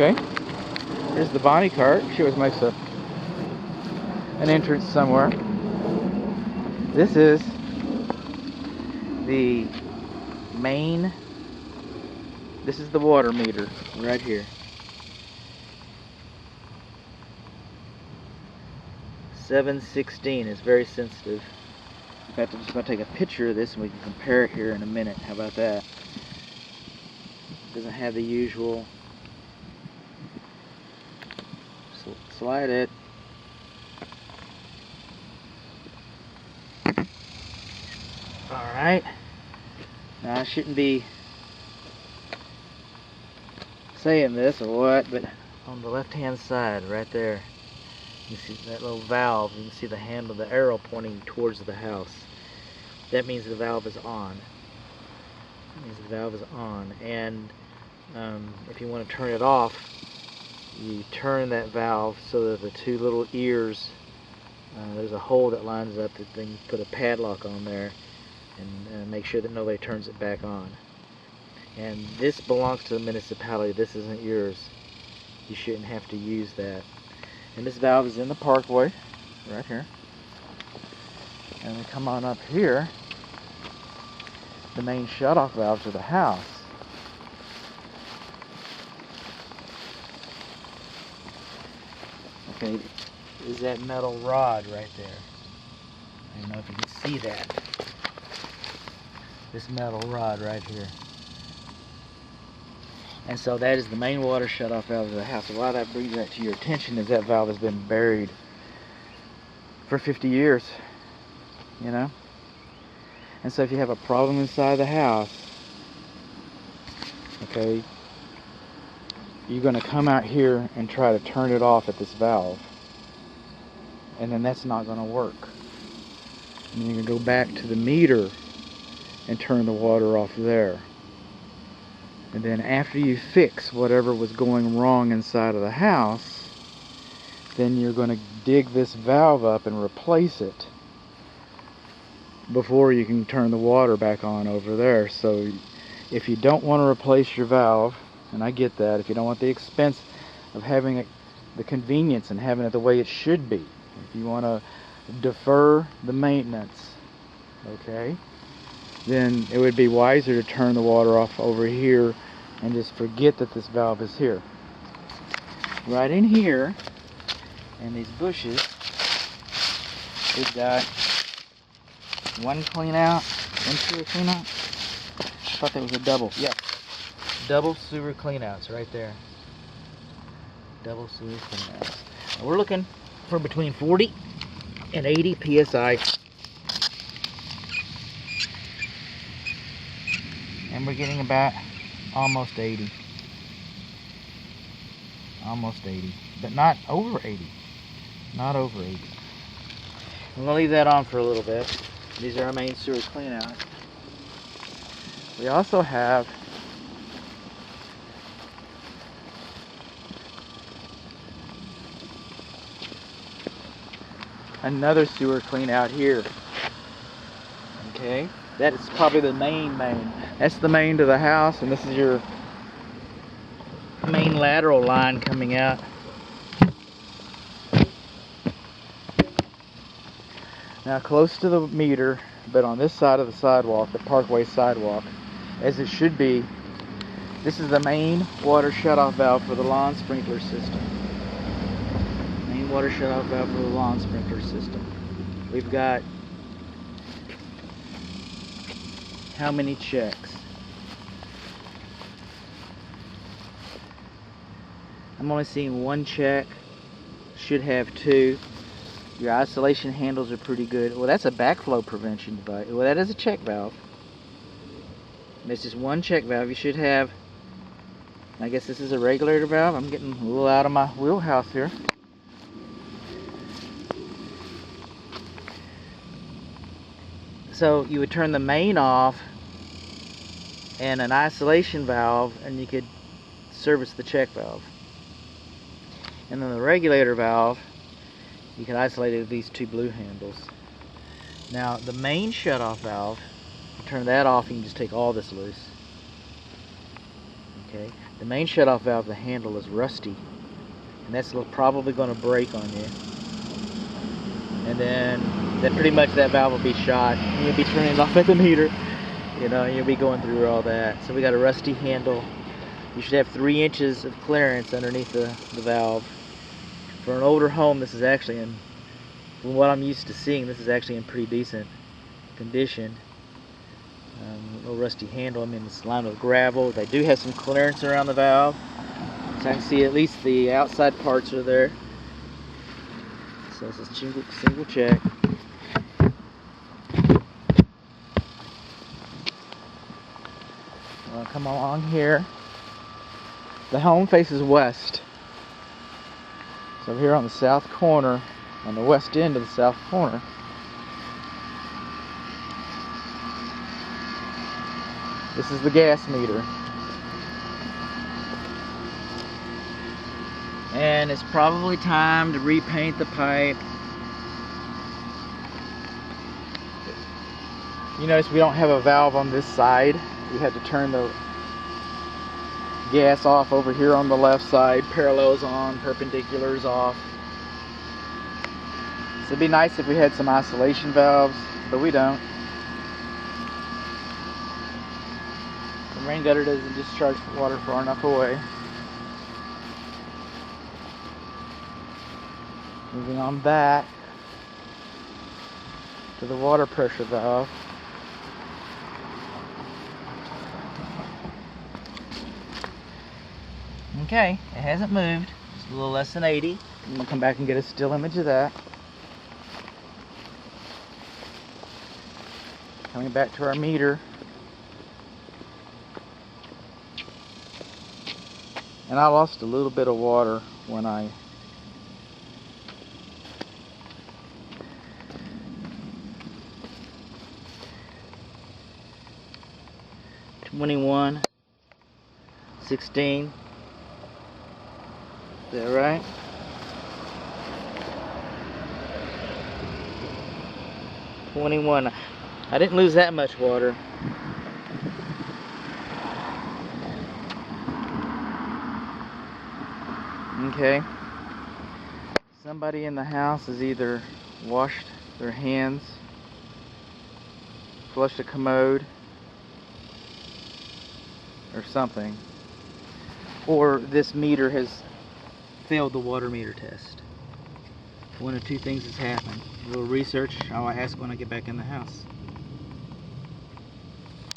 Okay, here's the Bonnie cart. She always makes an entrance somewhere. This is the main, this is the water meter right here. 716 is very sensitive. In fact, I'm just going to take a picture of this and we can compare it here in a minute. How about that? Doesn't have the usual. Slide it. Alright. Now I shouldn't be saying this or what, but on the left hand side right there, you see that little valve. You can see the handle, the arrow pointing towards the house. That means the valve is on. That means the valve is on. And if you want to turn it off, you turn that valve so that the two little ears, there's a hole that lines up that then you put a padlock on there and make sure that nobody turns it back on. And this belongs to the municipality. This isn't yours. You shouldn't have to use that. And this valve is in the parkway, right here. And we come on up here, the main shutoff valve to the house. Okay, is that metal rod right there. I don't know if you can see that. This metal rod right here. And so that is the main water shutoff valve of the house. So why that brings that to your attention is that valve has been buried for 50 years, you know? And so if you have a problem inside the house, okay, you're going to come out here and try to turn it off at this valve. And then that's not going to work. And you're going to go back to the meter and turn the water off there. And then after you fix whatever was going wrong inside of the house, then you're going to dig this valve up and replace it before you can turn the water back on over there. So if you don't want to replace your valve, and I get that, if you don't want the expense of having it, the convenience and having it the way it should be, if you want to defer the maintenance, okay, then it would be wiser to turn the water off over here and just forget that this valve is here. Right in here, in these bushes, we've got one clean out, one sewer clean out. I thought that was a double. Yes. Double sewer clean outs right there. Double sewer clean outs. Now we're looking for between 40 and 80 psi. And we're getting about almost 80. Almost 80. But not over 80. Not over 80. I'm going to leave that on for a little bit. These are our main sewer clean out. We also have another sewer clean out here. Okay, that is probably the main. That's the main to the house, and this is your main lateral line coming out. Now close to the meter, but on this side of the sidewalk, the parkway sidewalk, as it should be, this is the main water shutoff valve for the lawn sprinkler system. Main water shutoff valve for the lawn sprinkler system. We've got how many checks? I'm only seeing one check. Should have two. Your isolation handles are pretty good. Well, that's a backflow prevention device. Well, that is a check valve. This is one check valve. You should have, I guess this is a regulator valve. I'm getting a little out of my wheelhouse here. So you would turn the main off and an isolation valve, and you could service the check valve. And then the regulator valve, you can isolate it with these two blue handles. Now the main shutoff valve, you turn that off, you can just take all this loose. Okay, the main shutoff valve, the handle is rusty, and that's probably going to break on you. And then pretty much that valve will be shot, and you'll be turning it off at the meter. You know, you'll be going through all that. So we got a rusty handle. You should have 3 inches of clearance underneath the valve. For an older home, this is actually from what I'm used to seeing, this is actually in pretty decent condition. A little rusty handle. I mean, it's lined with gravel. They do have some clearance around the valve, so I can see at least the outside parts are there. So this is single check. I'll come along here. The home faces west. So here on the south corner, on the west end of the south corner, this is the gas meter. And it's probably time to repaint the pipe. You notice we don't have a valve on this side. We had to turn the gas off over here on the left side. Parallels on, perpendiculars off. So it'd be nice if we had some isolation valves, but we don't. The rain gutter doesn't discharge water far enough away. Moving on back to the water pressure valve. Okay, it hasn't moved. It's a little less than 80. I'm going to come back and get a still image of that. Coming back to our meter. And I lost a little bit of water when I $21.16. Is that right? $21. I didn't lose that much water. Okay. Somebody in the house has either washed their hands, flushed a commode, or something. Or this meter has failed the water meter test. One of two things has happened. A little research I'll ask when I get back in the house.